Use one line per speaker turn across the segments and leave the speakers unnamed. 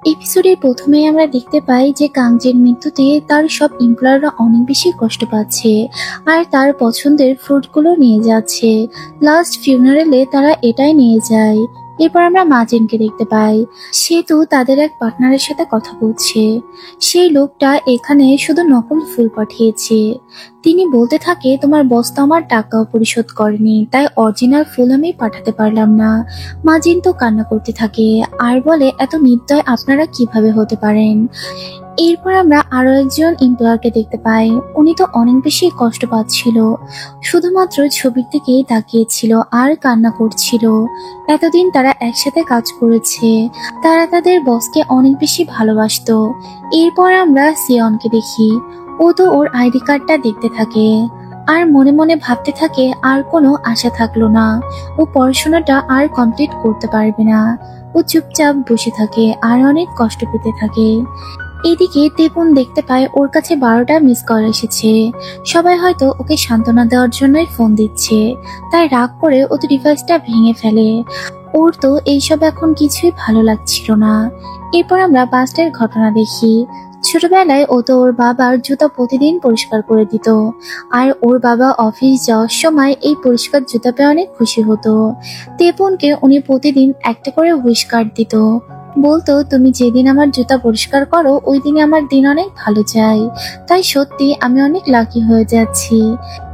এপিসোডের প্রথমেই আমরা দেখতে পাই যে কাংজের মৃত্যুতে তার সব এমপ্লয়াররা অনেক বেশি কষ্ট পাচ্ছে আর তার পছন্দের ফ্রুটগুলো নিয়ে যাচ্ছে। লাস্ট ফিউনারেলে তারা এটাই নিয়ে যায়। এরপর আমরা মাজেনকে দেখতে পাই, সে তো তাদের এক পার্টনারের সাথে কথা বলছে। সেই লোকটা এখানে শুধু নকল ফুল পাঠিয়েছে। তিনি বলতে থাকে, তোমার বস তো আমার টাকাও পরিশোধ করেনি, তাই অরিজিনাল ফুল আমি পাঠাতে পারলাম না। মাজেন তো কান্না করতে থাকে আর বলে, এত নির্দয় আপনারা কিভাবে হতে পারেন। এরপর আমরা আরো একজন এমপ্লয়ারকে দেখতে পাই, উনি তো অনেক বেশি কষ্ট পাচ্ছিল, শুধুমাত্র ছবির দিকেই তাকিয়েছিল আর কান্না করছিল। এতদিন তারা একসাথে কাজ করেছে, তারা তাদের বসকে অনেক বেশি ভালোবাসতো। এরপর আমরা সিয়নকে দেখি, ও তো ওর আইডি কার্ডটা দেখতে থাকে আর মনে মনে ভাবতে থাকে আর কোনো আশা থাকলো না, ও পড়াশোনাটা আর কমপ্লিট করতে পারবে না। ও চুপচাপ বসে থাকে আর অনেক কষ্ট পেতে থাকে। এদিকে তেপন দেখতে পায় ওর কাছে 12টা মিস কল এসেছে। সবাই হয়তো ওকে সান্ত্বনা দেওয়ার জন্যই ফোন দিচ্ছে, তাই রাগ করে ও তো ডিভাইসটা ভেঙে ফেলে। ওর তো এইসব এখন কিছুই ভালো লাগছিল না। এরপর আমরা পাস্টের ঘটনা দেখি। ছোটবেলায় ও তো ওর বাবার জুতা প্রতিদিন পরিষ্কার করে দিত, আর ওর বাবা অফিস যাওয়ার সময় এই পরিষ্কার জুতা পেয়ে অনেক খুশি হতো। তেপনকে উনি প্রতিদিন একটা করে হুইশ কার্ড দিত, বলতো, তুমি যেদিন আমার জুতা পরিষ্কার করো ওই দিনে আমার দিন অনেক ভালো যায়। তাই সত্যি আমি অনেক লাকি হয়ে যাচ্ছি।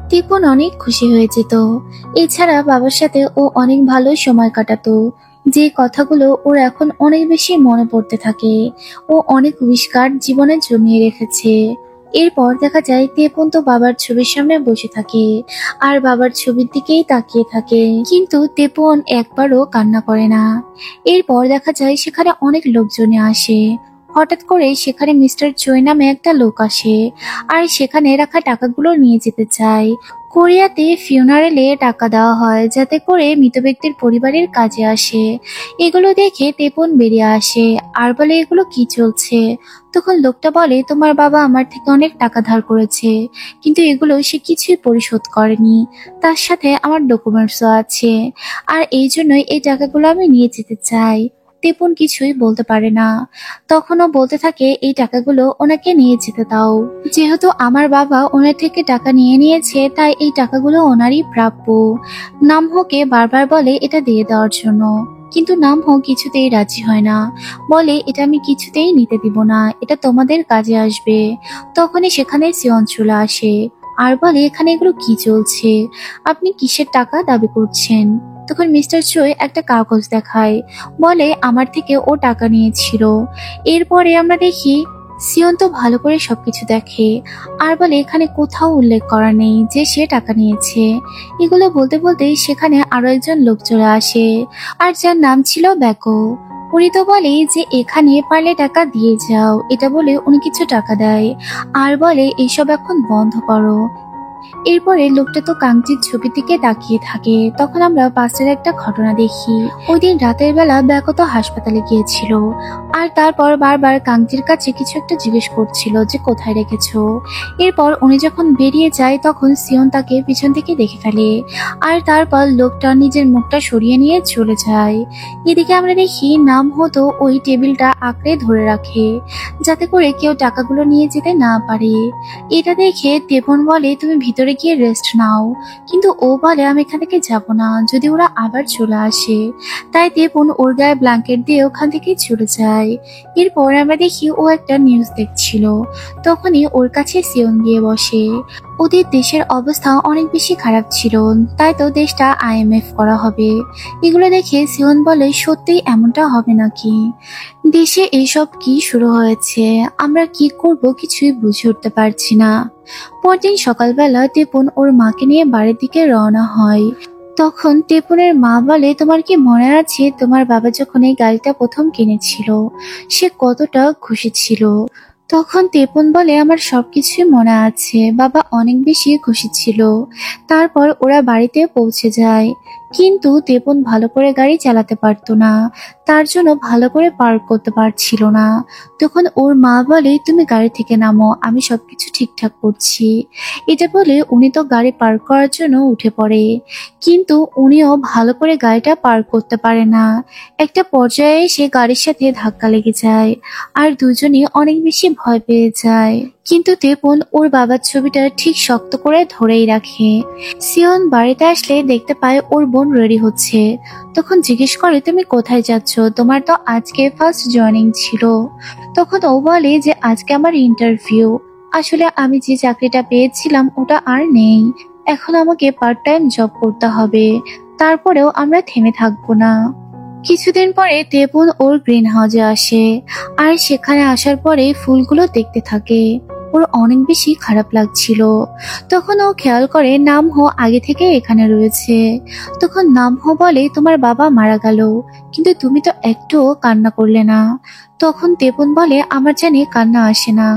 তেপন অনেক খুশি হয়ে যেত। এছাড়া বাবার সাথে ও অনেক ভালো সময় কাটাতো, যে কথাগুলো ওর এখন অনেক বেশি মনে পড়তে থাকে। ও অনেক উইশ কার্ড জীবনে জমিয়ে রেখেছে। এরপর দেখা যায় তেপন তো বাবার ছবির সামনে বসে থাকে আর বাবার ছবির দিকেই তাকিয়ে থাকে, কিন্তু তেপন একবারও কান্না করে না। এরপর দেখা যায় সেখানে অনেক লোকজনে আসে। হঠাৎ করে সেখানে মিস্টার চৈ নামে একটা লোক আসে আর সেখানে রাখা টাকাগুলো নিয়ে যেতে চায়। কোরিয়াতে ফিউনারেলে টাকা দেওয়া হয় যাতে করে মৃত ব্যক্তির পরিবারের কাজে আসে। এগুলো দেখে তেপন বেরিয়ে আসে আর বলে, এগুলো কি চলছে? তখন লোকটা বলে, তোমার বাবা আমার থেকে অনেক টাকা ধার করেছে, কিন্তু এগুলো সে কিছুই পরিশোধ করেনি। তার সাথে আমার ডকুমেন্টসও আছে, আর এই জন্যই এই টাকাগুলো আমি নিয়ে যেতে চাই। তেপন কিছুই বলতে পারে না। তখনও বলতে থাকে, এই টাকাগুলো ওনাকে নিয়ে যেতে দাও, যেহেতু আমার বাবা ওনার থেকে টাকা নিয়ে নিয়েছে তাই এই টাকাগুলো ওনারই প্রাপ্য। নামহোকে বারবার বলে এটা দিয়ে দেওয়ার জন্য, কিন্তু নামহো কিছুতেই রাজি হয় না, বলে এটা আমি কিছুতেই নিতে দিব না, এটা তোমাদের কাজে আসবে। তখনই সেখানে সিয়ন চলে আসে আর বলে, এখানে এগুলো কি চলছে? আপনি কিসের টাকা দাবি করছেন? তখন মিস্টার চৈ একটা কাগজ দেখায়, বলে আমার থেকে ও টাকা নিয়েছিল। এরপরে আমরা দেখি সিয়ন তো ভালো করে সবকিছু দেখে আর বলে, এখানে কোথাও উল্লেখ করা নেই যে সে টাকা নিয়েছে। এগুলো বলতে বলতে সেখানে আরো একজন লোক চলে আসে, আর যার নাম ছিল ব্যাকো। উনি তো বলে যে এখানে পারলে টাকা দিয়ে যাও, এটা বলে উনি কিছু টাকা দেয় আর বলে এইসব এখন বন্ধ করো। এরপরে লোকটা তো কাংচির ছবির দিকে তাকিয়ে থাকে। তখন আমরা পাশের একটা ঘটনা দেখি। ওই দিন রাতের বেলা ব্যাকত হাসপাতালে গিয়েছিল আর তারপর বারবার কাংচির কাছে কিছু একটা জিজ্ঞেস করছিল যে কোথায় রেখেছো। এরপর উনি যখন বেরিয়ে যায় তখন সিয়ন তাকে পিছন থেকে দেখে ফেলে আর তারপর লোকটা নিজের মুখটা সরিয়ে নিয়ে চলে যায়। এদিকে আমরা দেখি নাম হতো ওই টেবিলটা আঁকড়ে ধরে রাখে যাতে করে কেউ টাকাগুলো নিয়ে যেতে না পারে। এটা দেখে তেপন বলে, তুমি ভিতরে গিয়ে রেস্ট নাও, কিন্তু ও বলে আমি এখান থেকে যাব না, যদি ওরা আবার চলে আসে। তাই তেপন ওর গায়ে ব্ল্যাঙ্কেট দিয়ে ওখান থেকে চলে যায়। এরপর আমরা দেখি ও একটা নিউজ দেখছিল, তখনই ওর কাছে সিয়ন গিয়ে বসে। ওদের দেশের অবস্থা অনেক বেশি খারাপ ছিল, তাই তো দেশটা IMF করা হবে। এগুলো দেখে সিয়ন বলে, সত্যিই এমনটা হবে নাকি? দেশে এইসব কি শুরু হয়েছে? আমরা কি করব কিছুই বুঝে উঠতে পারছি না। পরদিন সকালবেলা তেপন ওর মাকে নিয়ে বাড়ির দিকে রওনা হয়। তখন তেপনের মা বলে, তোমার কি মনে আছে তোমার বাবা যখন এই গাড়িটা প্রথম কিনেছিল সে কতটা খুশি ছিল? তখন তেপন বলে, আমার সবকিছুই মনে আছে, বাবা অনেক বেশি খুশি ছিল। তারপর ওরা বাড়িতে পৌঁছে যায়। কিন্তু তেপন ভালো করে গাড়ি চালাতে পারতো না, তার জন্য ভালো করে পার্ক করতে পারছিল না। তখন ওর মা বলে, তুমি গাড়ি থেকে নামো, আমি সবকিছু ঠিকঠাক করছি। এটা বলে উনি তো গাড়ি পার্ক করার জন্য উঠে পড়ে, কিন্তু উনিও ভালো করে গাড়িটা পার্ক করতে পারে না। একটা পর্যায়ে সে গাড়ির সাথে ধাক্কা লেগে যায়, আর দুজনই অনেক বেশি ভয় পেয়ে যায়। কিন্তু তেপন ওর বাবার ছবিটা ঠিক শক্ত করে ধরেই রাখে। সিয়ন বাড়িতে আসলে দেখতে পায় ওর বোন রেডি হচ্ছে। তখন জিজ্ঞেস করে, তুমি কোথায় যাচ্ছ? তোমার তো আজকে ফার্স্ট জয়েনিং ছিল। তখন ও বলে যে আজকে আমার ইন্টারভিউ। আসলে আমি যে চাকরিটা পেয়েছিলাম ওটা আর নেই, এখন আমাকে পার্ট টাইম জব করতে হবে। তারপরেও আমরা থেমে থাকবো না। কিছুদিন পরে তেপন ওর গ্রিন হাউসে আসে, আর সেখানে আসার পরে ফুলগুলো দেখতে থাকে। ওর অনেক বেশি খারাপ লাগছিল। তখন ও খেয়াল করে নামহো আগে থেকে এখানে রয়েছে। তখন নামহো বলে, তোমার বাবা মারা গেল, কিন্তু তুমি তো একটুও কান্না করলে না। তখন তেপন বলে, আমার জানি কান্না আসে না,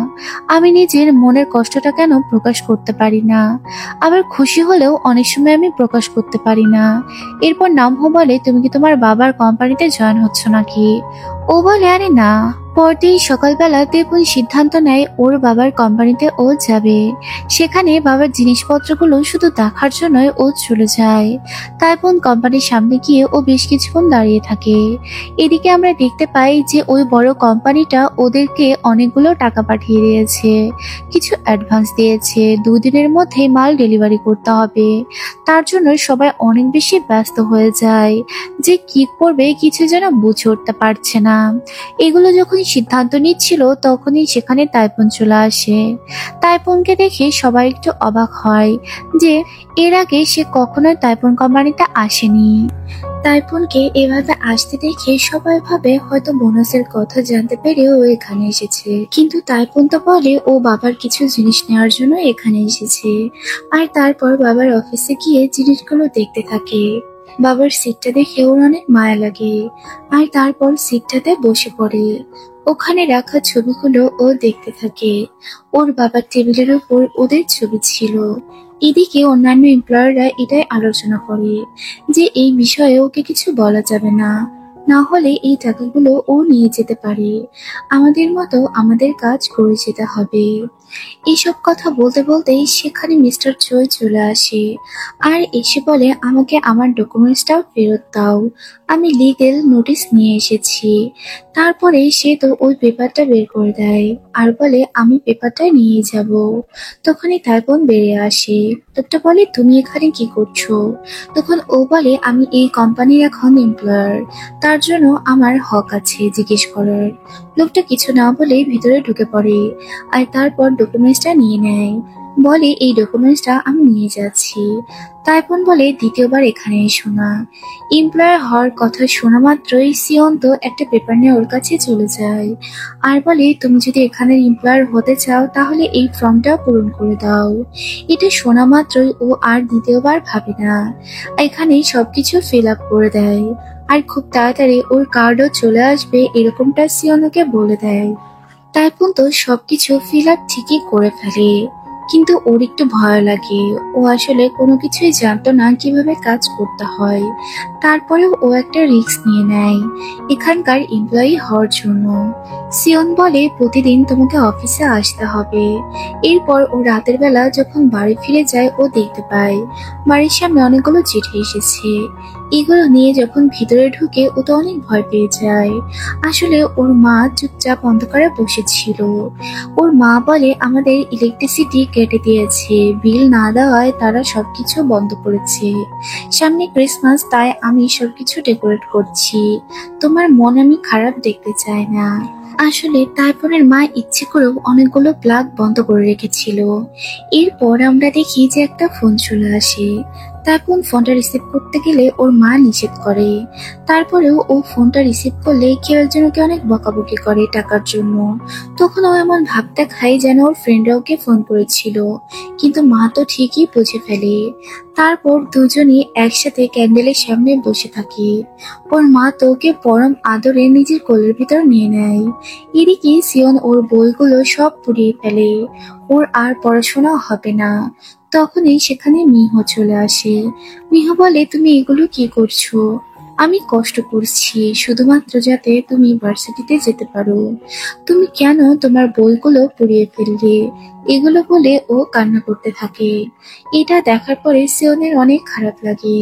আমি নিজের মনের কষ্টটা কেন প্রকাশ করতে পারি না। আবার খুশি হলেও অনেক সময় আমি প্রকাশ করতে পারি না। এরপর নামহো বলে, তুমি কি তোমার বাবার কোম্পানিতে জয়েন হচ্ছ নাকি? ও বলে, আরে না। পরদিন সকালবেলা তেপন সিদ্ধান্ত নেয় ওর বাবার কোম্পানিতে ও যাবে। সেখানে বাবার জিনিসপত্রগুলো শুধু দেখার জন্যই ও চলে যায়। তারপর কোম্পানির সামনে গিয়ে ও বেশ কিছুক্ষণ দাঁড়িয়ে থাকে। এদিকে আমরা দেখতে পাই যে ওই বড় কোম্পানিটা ওদেরকে অনেকগুলো টাকা পাঠিয়ে দিয়েছে, কিছু অ্যাডভান্স দিয়েছে, 2 দিনের মধ্যে মাল ডেলিভারি করতে হবে। তার জন্য সবাই অনেক বেশি ব্যস্ত হয়ে যায়, যে কি করবে কিছু যেন বুঝে উঠতে পারছে না। এগুলো যখন সিদ্ধান্ত নিচ্ছিল তখনই সেখানে তাইপন চলে আসে। তাইপনকে দেখে সবাই একটু অবাক হয় যে এর আগে সে কখনোই তাইপন কোম্পানিতে আসেনি। তাইপনকে এভাবে আসতে দেখে সবাই ভাবে হয়তো বোনাসের কথা জানতে পেরে ও এখানে এসেছে, কিন্তু তাইপন তো বলে ও বাবার কিছু জিনিস নেওয়ার জন্য এখানে এসেছে। আর তারপর বাবার অফিসে গিয়ে জিনিসগুলো দেখতে থাকে। বাবার সিটটা দেখে ওর অনেক মায়া লাগে, আর তারপর সিটটাতে বসে পড়ে। ওখানে রাখা ছবিগুলো ও দেখতে থাকে। ওর বাবার টেবিলের উপর ওদের ছবি ছিল। এদিকে অন্যান্য এমপ্লয়াররা এটাই আলোচনা করে যে এই বিষয়ে ওকে কিছু বলা যাবে না, না হলে এই টাকাগুলো ও নিয়ে যেতে পারে। আমাদের মতো আমাদের কাজ করে যেতে হবে। এইসব কথা বলতে বলতেই সেখানে মিস্টার চই চলে আসে, আর এসে বলে, আমাকে আমার ডকুমেন্টসটাও ফেরত দাও, আমি লিগেল নোটিশ নিয়ে এসেছি। তারপরে সে তো ওই পেপারটা বের করে দেয় আর বলে, আমি পেপারটা নিয়ে যাব। তখনই তারপর বেরিয়ে আসে। লোকটা বলে, তুমি এখানে কি করছো? তখন ও বলে, আমি এই কোম্পানির এখন এমপ্লয়ার, তার জন্য আমার হক আছে জিজ্ঞেস করার। লোকটা কিছু না বলে ভিতরে ঢুকে পড়ে, আর তারপর ডকুমেন্টসটা নিয়ে নেয়। বলে, এই ডকুমেন্টসটা আমি নিয়ে যাচ্ছি। তাইপন বলে, দ্বিতীয়বার এখানে এসো না। এমপ্লয়ার হওয়ার কথা শোনা মাত্রই সিয়ন্ত একটা পেপার নিয়ে ওর কাছে চলে যায়, আর বলে, তুমি যদি এখানের এমপ্লয়ার হতে চাও তাহলে এই ফর্মটা পূরণ করে দাও। এটা শোনা মাত্রই ও আর দ্বিতীয়বার ভাবে না, এখানে সবকিছু ফিল আপ করে দেয়। আর খুব তাড়াতাড়ি ওর কার্ডও চলে আসবে এরকমটা সিয়নকে বলে দেয়। তাইপন তো সবকিছু ফিল আপ ঠিকই করে ফেলে, কিন্তু ওর একটু ভয় লাগে। ও আসলে কোনো কিছুই জানতো না কিভাবে কাজ করতে হয়। তারপরেও ও একটা রিস্ক নিয়ে নেয় এখানকার এমপ্লয়ি হওয়ার জন্য। সিয়ন বলে, প্রতিদিন তোমাকে অফিসে আসতে হবে। এরপর ও রাতের বেলা যখন বাড়ি ফিরে যায় ও দেখতে পায় বাড়ির সামনে অনেকগুলো চিঠি এসেছে। এগুলো নিয়ে যখন ভিতরে ঢুকে ও তো অনেক ভয় পেয়ে যায়। আসলে ওর মা চুপচাপ অন্ধকারে বসেছিল। ওর মা বলে, আমাদের ইলেকট্রিসিটি কেটে দিয়েছে, বিল না দেওয়ায় তারা সবকিছু বন্ধ করেছে। সামনে ক্রিসমাস, তাই আমি সবকিছু ডেকোরেট করছি। তোমার মন আমি খারাপ দেখতে চাই না। আসলে তারপরের মা ইচ্ছে করেও অনেকগুলো প্লাগ বন্ধ করে রেখেছিল। এরপর আমরা দেখি যে একটা ফোন চলে আসে। তারপর ফোনটা রিসিভ করতে গেলে ওর মা নিষেধ করে। তারপরেও ও ফোনটা রিসিভ করলে কেউ একজনকে অনেক বকাবকি করে টাকার জন্য। তখন ও এমন ভাবতে খায় যেন ওর ফ্রেন্ডরা ওকে ফোন করেছিল, কিন্তু মা তো ঠিকই বুঝে ফেলে। তারপর দুজনই একসাথে ক্যান্ডেলের সামনে বসে থাকে। ওর মা তো ওকে পরম আদরে নিজের কোলের ভিতর নিয়ে নেয়। এদিকে সিয়ন ওর বইগুলো সব পুড়িয়ে ফেলে। ওর আর পড়াশোনা হবে না। তখনই সেখানে মিহ চলে আসে। মিহ বলে, তুমি এগুলো কি করছো? আমি কষ্ট করছি শুধুমাত্র যাতে তুমি ভার্সিটিতে যেতে পারো। তুমি কেন তোমার বইগুলো পুড়িয়ে ফেললে? এগুলো বলে ও কান্না করতে থাকে। এটা দেখার পরে সিওনের অনেক খারাপ লাগে।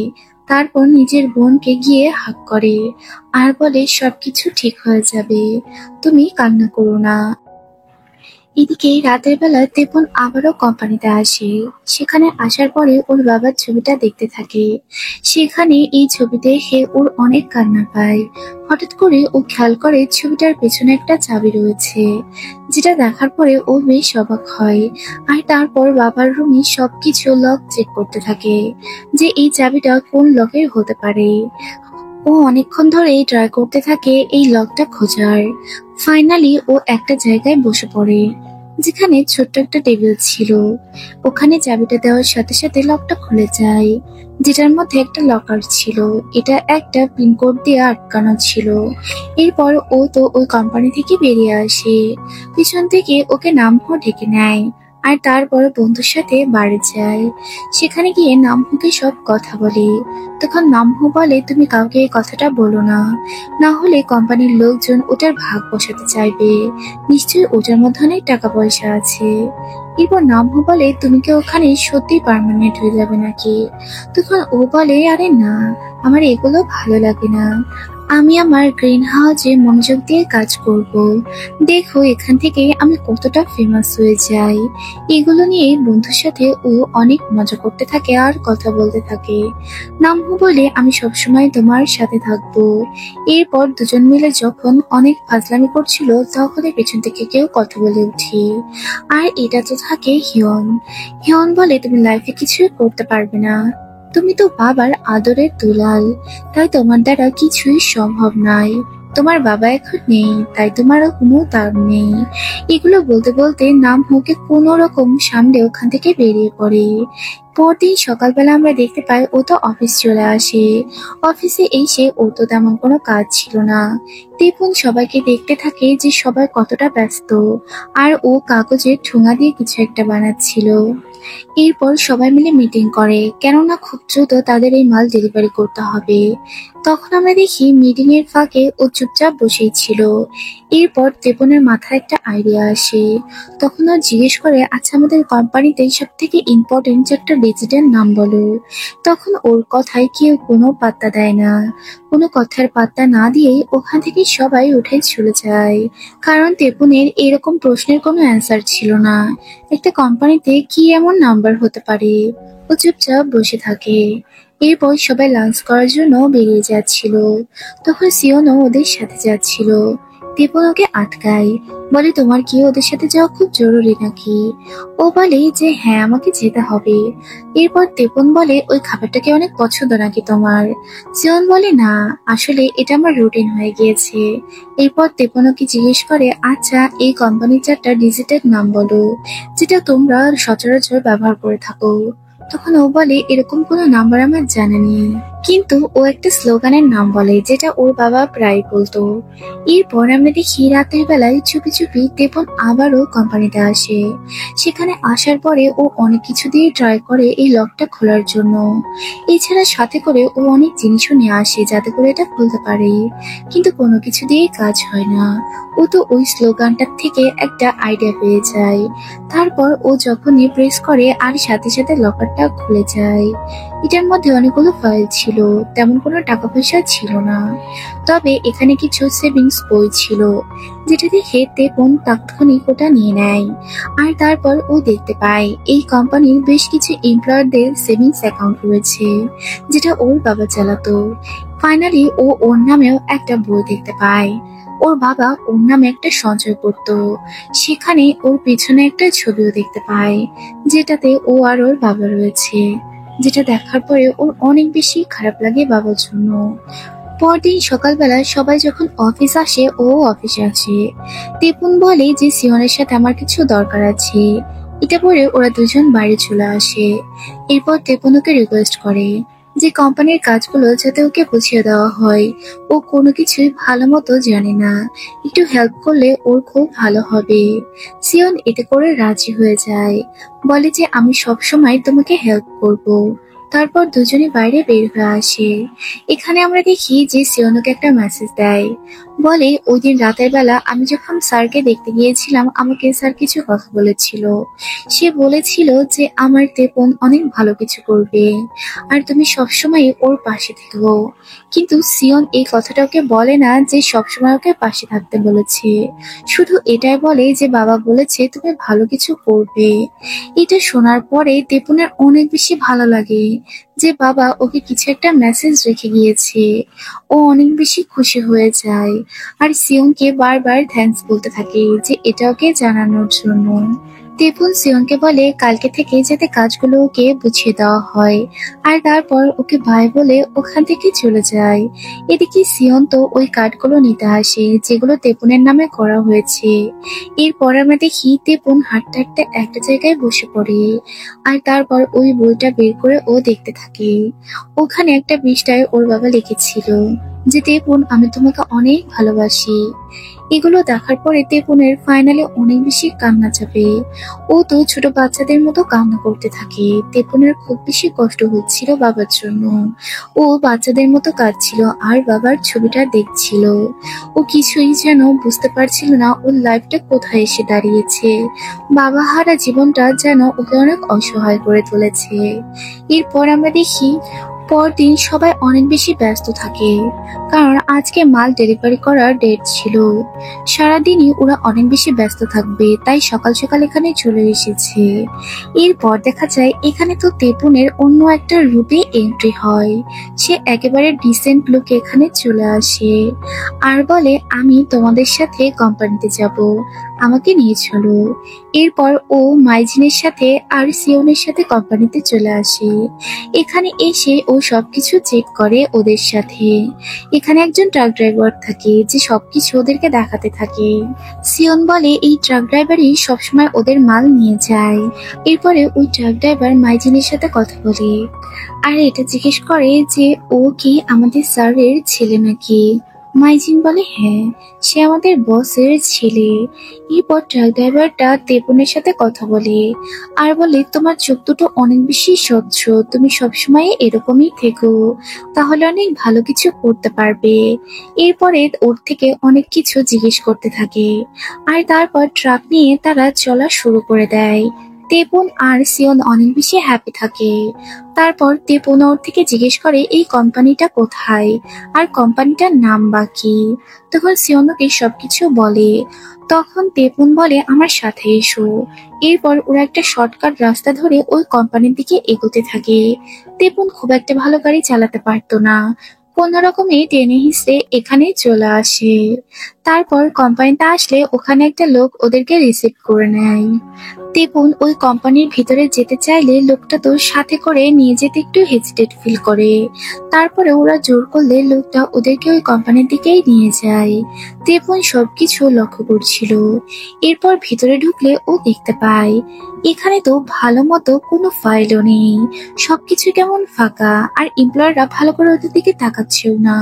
তারপর নিজের বোনকে গিয়ে হাগ করে আর বলে, সবকিছু ঠিক হয়ে যাবে, তুমি কান্না করো না। এদিকে রাতের বেলা তেপন আবারও কোম্পানিতে আসে। সেখানে আসার পরে ওর বাবার ছবিটা দেখতে থাকে। সেখানে এই ছবি দেখে ওর অনেক কান্না পায়। হঠাৎ করে ও খেয়াল করে ছবিটার পেছনে একটা চাবি রয়েছে, যেটা দেখার পরে ও বেশ অবাক হয়। আর তারপর বাবার রুমে সবকিছু লক চেক করতে থাকে যে এই চাবিটা কোন লকের হতে পারে। ও অনেকক্ষণ ধরে ট্রাই করতে থাকে এই লকটা খোঁজার। ফাইনালি ও একটা জায়গায় বসে পড়ে, যেখানে ছোট্ট একটা টেবিল ছিল। ওখানে চাবিটা দেওয়ার সাথে সাথে লকটা খুলে যায়, যেটার মধ্যে একটা লকার ছিল। এটা একটা পিনকোড দিয়ে আটকানো ছিল। এরপর ও তো ওই কোম্পানি থেকে বেরিয়ে আসে। পিছন থেকে ওকে নামহো ঢেকে নেয়। আর তারপর বন্ধুর সাথে বাড়ি যায়। সেখানে গিয়ে নামহুকে সব কথা বলে। তখন নামহু বলে, তুমি কাউকে এই কথাটা বলো না, না হলে কোম্পানির লোকজন ওটার ভাগ বসাতে চাইবে। নিশ্চয়ই ওটার মধ্যে অনেক টাকা পয়সা আছে। এরপর নামহু বলে, তুমি কি ওখানে সত্যি পার্মানেন্ট হয়ে যাবে নাকি? তখন ও বলে, আরে না, আমার এগুলো ভালো লাগে না। আমি আমার গ্রিন হাউসে মনোযোগ দিয়ে কাজ করব। দেখো এখান থেকে আমি কতটা ফেমাস হয়ে যাই। এগুলো নিয়ে বন্ধুর সাথে ও অনেক মজা করতে থাকে আর কথা বলতে থাকে। নামহু বলে, আমি সবসময় তোমার সাথে থাকবো। এরপর দুজন মিলে যখন অনেক ফাজলামি করছিল, তখন পেছন থেকে কেউ কথা বলে উঠি। আর এটা তো থাকে হিয়ন। হিয়ন বলে, তুমি লাইফে কিছুই করতে পারবে না, তুমি তো বাবার আদরের দুলাল, তাই তোমার দ্বারা কিছুই সম্ভব নয়। তোমার বাবা এখন নেই, তাই তোমারও কোনো দাম নেই। এগুলো বলতে বলতে নামহুকে কোনো রকম সামলে ওখান থেকে বেরিয়ে পড়ে। পরদিন সকালবেলা আমরা দেখতে পাই ও তো অফিস চলে আসে। অফিসে এসে ও তো তেমন কোনো কাজ ছিল না। তেপন সবাইকে দেখতে থাকে যে সবাই কতটা ব্যস্ত, আর ও কাগজে ঠোঙা দিয়ে কিছু একটা বানাচ্ছিল। এরপর সবাই মিলে মিটিং করে, কেননা খুব দ্রুত তাদের এই মাল ডেলিভারি করতে হবে। তখন আমরা দেখি মিটিং এর ফাঁকে ও চুপচাপ বসেই ছিল। এরপর তেপনের মাথায় একটা আইডিয়া আসে। তখন ও জিজ্ঞেস করে, আচ্ছা আমাদের কোম্পানিতে সব থেকে ইম্পর্টেন্ট একটা ডিজিটের নাম বলো। তখন ওর কথায় কেউ কোনো পাত্তা দেয় না। কোনো কথার পাত্তা না দিয়েই ওখান থেকে সবাই উঠে চলে যায়, কারণ তেপনের এরকম প্রশ্নের কোনো অ্যান্সার ছিল না। একটা কোম্পানিতে কি এমন নাম্বার হতে পারে? ও চুপচাপ বসে থাকে। এরপর সবাই লাঞ্চ করার জন্য বেরিয়ে যাচ্ছিল। তখন সিওনও ওদের সাথে যাচ্ছিল। তেপন ওকে আটকায়, বলে, তোমার কি ওদের সাথে যাওয়া খুব জরুরি নাকি? ও বলে যে হ্যাঁ, আমাকে যেতে হবে। এরপর তেপন বলে, ওই খাবারটাকে অনেক পছন্দ নাকি তোমার? সিওন বলে, না, আসলে এটা আমার রুটিন হয়ে গিয়েছে। এরপর তেপন ওকে জিজ্ঞেস করে, আচ্ছা এই কোম্পানির চারটা ডিজিটের নাম বলো, যেটা তোমরা সচরাচর ব্যবহার করে থাকো। তখন ও বলে, এরকম কোনো নাম্বার আমার জানা নেই, কিন্তু ও একটা স্লোগানের নাম বলে যেটা ওর বাবা প্রায় বলতো। এরপর আমরা দেখি রাতের বেলায় চুপি চুপি তেপন আবারও কোম্পানিতে আসে। সেখানে আসার পরে ও অনেক কিছু দিয়ে ট্রাই করে এই লকটা খোলার জন্য। এছাড়া সাথে করে ও অনেক জিনিসও নিয়ে আসে যাতে করে এটা খুলতে পারে, কিন্তু কোনো কিছু দিয়ে কাজ হয় না। ও তো ওই স্লোগানটার থেকে একটা আইডিয়া পেয়ে যায়। তারপর ও যখনই প্রেস করে আর সাথে সাথে লকারটা খুলে যায়। এটার মধ্যে অনেকগুলো ফাইল ছিল, তেমন কোনো টাকা পয়সা ছিল না। তবে এখানে কিছু সেভিংস বই ছিল, যেটা দেখে তেপন তাৎক্ষণিক ওটা নিয়ে নেয়। আর তারপর ও দেখতে পায় এই কোম্পানির বেশ কিছু এমপ্লয়ারদের সেভিংস অ্যাকাউন্ট রয়েছে, যেটা ওর বাবা চালাতো। ফাইনালি ও ওর নামেও একটা বই দেখতে পায়। ওর বাবা ওর নামে একটা সঞ্চয় করতো। সেখানে ওর পেছনে একটা ছবিও দেখতে পায়, যেটাতে ও আর ওর বাবা রয়েছে। যেটা দেখার পরে ওর অনেক বেশি খারাপ লাগে বাবার জন্য। পরদিন সকালবেলা সবাই যখন অফিস আসে, ও অফিসে আসে। তেপুন বলে যে সিওনের সাথে আমার কিছু দরকার আছে। এটা পরে ওরা দুজন বাইরে চলে আসে। এরপর তেপন ওকে রিকোয়েস্ট করে যে কোম্পানির কাজগুলো যাতে ওকে বুঝিয়ে দেওয়া হয়। ও কোনো কিছুই ভালো মতো জানে না, একটু হেল্প করলে ওর খুব ভালো হবে। সিয়ন এতে করে রাজি হয়ে যায়, বলে যে আমি সব সময় তোমাকে হেল্প করব। তারপর দুজনে বাইরে বের হয়ে আসে। এখানে আমরা দেখি যে সিয়নকে একটা মেসেজ দেয়, বলে ওই দিন রাতের বেলা আমি যখন স্যারকে দেখতে গিয়েছিলাম আমাকে স্যার কিছু কথা বলেছিল। সে বলেছিল যে আমার তেপন অনেক ভালো কিছু করবে আর তুমি সবসময় ওর পাশে থেকো। কিন্তু সিয়ন এই কথাটা ওকে বলে না যে সবসময় ওকে পাশে থাকতে বলেছে, শুধু এটাই বলে যে বাবা বলেছে তুমি ভালো কিছু করবে। এটা শোনার পরে তেপনের অনেক বেশি ভালো লাগে যে বাবা ওকে কিছু একটা মেসেজ রেখে গিয়েছে। ও অনেক বেশি খুশি হয়ে যায় আর সিয়নকে বারবার থ্যাঙ্কস বলতে থাকে যে এটা ওকে জানানোর জন্য। তেপুন সিয়নকে বলে কালকে থেকে যাতে কাজগুলো ওকে বুঝিয়ে দেওয়া হয়, আর তারপর ওকে বাই বলে ওখান থেকে চলে যায়। এদিকে সিয়ন তো ওই কার্ডগুলো নিতে আসে যেগুলো তেপুনের নামে করা হয়েছে। এরপর আমরা দেখি তেপুন হাঁটতে হাঁটতে একটা জায়গায় বসে পড়ে, আর তারপর ওই বইটা বের করে ও দেখতে থাকে। ওখানে একটা পৃষ্ঠায় ওর বাবা লিখেছিল যে তেপুন আমি তোমাকে অনেক ভালোবাসি। এগুলো দেখার পরে তেপুনের ফাইনালি অনেক বেশি কান্না চাপে। ও তো ছোট বাচ্চাদের মতো কান্না করতে থাকে। তেপুনের খুব বেশি কষ্ট হচ্ছিল বাবার জন্য। ও বাচ্চাদের মতো কাঁদছিল আর বাবার ছবিটা দেখছিল। ও কিছুই যেন বুঝতে পারছিল না ওর লাইফটা কোথায় এসে দাঁড়িয়েছে। বাবা হারা জীবনটা যেন ওকে অনেক অসহায় করে তুলেছে। এরপর আমরা দেখি পরদিন সবাই অনেক বেশি ব্যস্ত থাকে, কারণ আজকে মাল ডেলিভারি করার ডেট ছিল। সারাদিনই ওরা অনেক বেশি ব্যস্ত থাকবে, তাই সকাল সকাল এখানে চলে এসেছে। এরপর দেখা যায় এখানে তো তেপুনের অন্য একটা রূপে এন্ট্রি হয়। সে একেবারে ডিসেন্ট লুকে এখানে চলে আসে আর বলে আমি তোমাদের সাথে কোম্পানিতে যাব, আমাকে নিয়ে চলো। এরপর ও মাইজিনের সাথে আর সিওনের সাথে কোম্পানিতে চলে আসে। এখানে এসে ও সবকিছু চেক করে ওদের সাথে। এখানে একজন ট্রাক ড্রাইভার থাকে যে সবকিছু ওদেরকে দেখাতে থাকে। সিয়ন বলে এই ট্রাক ড্রাইভারই সবসময় ওদের মাল নিয়ে যায়। এরপরে ওই ট্রাক ড্রাইভার মাইজিনের সাথে কথা বলে আর এটা জিজ্ঞেস করে যে ও কি আমাদের স্যারের ছেলে নাকি। মাইজিন বলে হ্যাঁ, সে আমাদের বসের ছেলে। এরপর ট্রাক ড্রাইভারটা তেপনের সাথে কথা বলে আর বলে তোমার চোখ দুটো অনেক বেশি স্বচ্ছ, তুমি সবসময় এরকমই থেকো, তাহলে অনেক ভালো কিছু করতে পারবে। এরপরে ওর থেকে অনেক কিছু জিজ্ঞেস করতে থাকে আর তারপর ট্রাক নিয়ে তারা চলা শুরু করে দেয়। তেপন আর সিয়ন অনেক বেশি হ্যাপি থাকে। তারপর তেপন ওর থেকে জিজ্ঞেস করে এই কোম্পানিটা কোথায় আর কোম্পানিটার নাম বা কি। তখন সিয়ন ওকে সবকিছু বলে। তখন তেপন বলে আমার সাথে এসো। এরপর ওরা একটা শর্টকাট রাস্তা ধরে ওই কোম্পানির দিকে এগোতে থাকে। তেপন খুব একটা ভালো গাড়ি চালাতে পারতো না, কোনো রকমে টেনে হিসড়ে এখানে চলে আসে। তারপর কোম্পানিতে আসলে ওখানে একটা লোক ওদেরকে রিসিভ করে নেয়। তেপুন ওই কোম্পানির ভিতরে যেতে চাইলে লোকটা তো সাথে করে নিয়ে যেতে একটু হেজিটেট ফিল করে। তারপরে ওরা জোর করলে লোকটা ওদেরকে ওই কোম্পানির দিকেই নিয়ে যায়। তেপুন সবকিছু লক্ষ্য করছিল। এরপর ভিতরে ঢুকলে ও দেখতে পায় এখানে তো ভালো মতো কোনো ফাইলও নেই, সবকিছু কেমন ফাঁকা, আর এমপ্লয়াররা ভালো করে ওদের দিকে তাকাচ্ছেও না।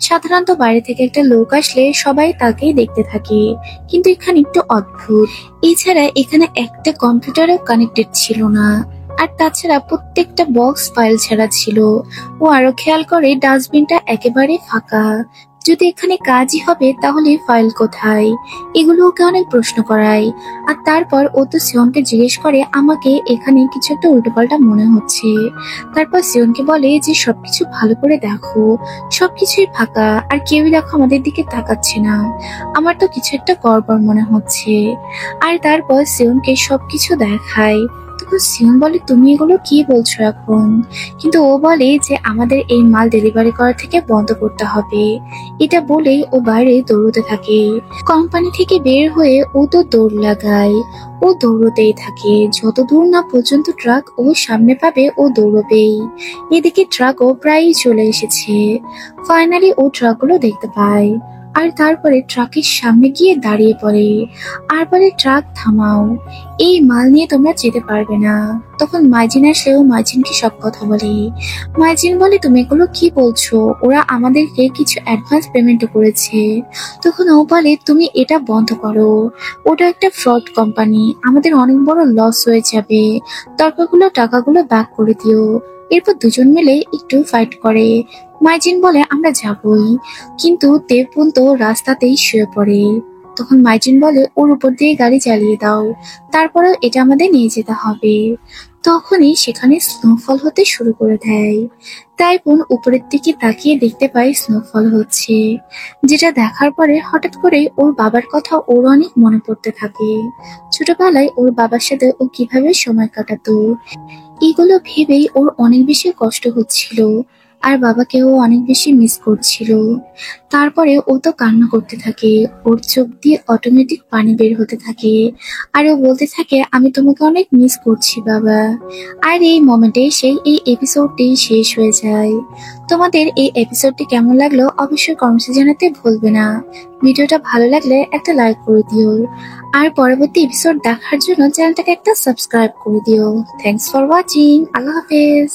সাধারণত বাইরে থেকে একটা লোক আসলে সবাই তাকেই দেখতে থাকে, কিন্তু এখানে একটু অদ্ভুত। এছাড়া এখানে একটা কম্পিউটারও কানেক্টেড ছিল না, আর তাছাড়া প্রত্যেকটা বক্স ফাইল ছাড়া ছিল। ও আরো খেয়াল করে ডাস্টবিনটা একেবারে ফাঁকা। যদি এখানে কাজই হবে তাহলে ফাইল কোথায়, এগুলো ওকে অনেক প্রশ্ন করায়। আর তারপর ও তো সিয়নকে জিজ্ঞেস করে আমাকে এখানে কিছু একটা উল্টোপাল্টা মনে হচ্ছে। তারপর সিয়নকে বলে যে সবকিছু ভালো করে দেখো, সবকিছুই ফাঁকা আর কেউই দেখো আমাদের দিকে তাকাচ্ছে না, আমার তো কিছু একটা গড়বড় মনে হচ্ছে। আর তারপর সিয়নকে সবকিছু দেখায়। তখন সিয়ন বলে তুমি এগুলো কি বলছো এখন, কিন্তু ও বলে যে আমাদের এই মাল ডেলিভারি করা থেকে বন্ধ করতে হবে। এটা বলেই ও বাইরে দৌড়তে থাকে। কোম্পানি থেকে বের হয়ে ও তো দৌড় লাগায়। ও দৌড়তেই থাকে যত দূর না পর্যন্ত ট্রাক ও সামনে পাবে ও দৌড়বেই। এদিকে ট্রাকও প্রায়ই চলে এসেছে। ফাইনালি ও ট্রাকগুলো দেখতে পায়। আর তারপরে ট্রাকের সামনে গিয়ে দাঁড়িয়ে পড়ে আর বলে, ট্রাক থামাও, এই মাল নিয়ে তোমরা যেতে পারবে না। তখন মাইজিন আসলেও মাইজিনকে সব কথা বলে। মাইজিন বলে, তুমি এগুলো কি বলছো? ওরা আমাদেরকে কিছু অ্যাডভান্স পেমেন্ট করেছে। তখন ও বলে, তুমি এটা বন্ধ করো, ওটা একটা ফ্রড কোম্পানি, আমাদের অনেক বড় লস হয়ে যাবে, টাকাগুলো ব্যাক করে দিও। এরপর দুজন মিলে একটু ফাইট করে। মাইজিন বলে, আমরা যাবই, কিন্তু দেবপুল তো রাস্তাতেই শুয়ে পড়ে। তখন মাইজিন বলে, ওর উপর দিয়ে গাড়ি চালিয়ে দাও, তারপরেও এটা আমাদের নিয়ে যেতে হবে। তখনই সেখানে স্নোফল হতে শুরু করে দেয়। তাইপুন উপরের দিকে তাকিয়ে দেখতে পায় স্নোফল হচ্ছে, যেটা দেখার পরে হঠাৎ করে ওর বাবার কথা ওর অনেক মনে পড়তে থাকে। ছোটবেলায় ওর বাবার সাথে ও কিভাবে সময় কাটাতো, এগুলো ভেবেই ওর অনেক বেশি কষ্ট হচ্ছিল, আর বাবাকেও অনেক বেশি মিস করছিল। তারপরে ও তো কান্না করতে থাকে, ওর চোখ দিয়ে অটোমেটিক পানি বের হতে থাকে, আর ও বলতে থাকে, আমি তোমাকে অনেক মিস করছি বাবা। আর এই মোমেন্টে এই এপিসোডটি শেষ হয়ে যায়। তোমাদের এই এপিসোডটি কেমন লাগলো অবশ্যই কমেন্টে জানাতে ভুলবে না। ভিডিওটা ভালো লাগলে একটা লাইক করে দিও, আর পরবর্তী এপিসোড দেখার জন্য চ্যানেলটাকে একটা সাবস্ক্রাইব করে দিও। Thanks for watching. আল্লাহ হাফেজ।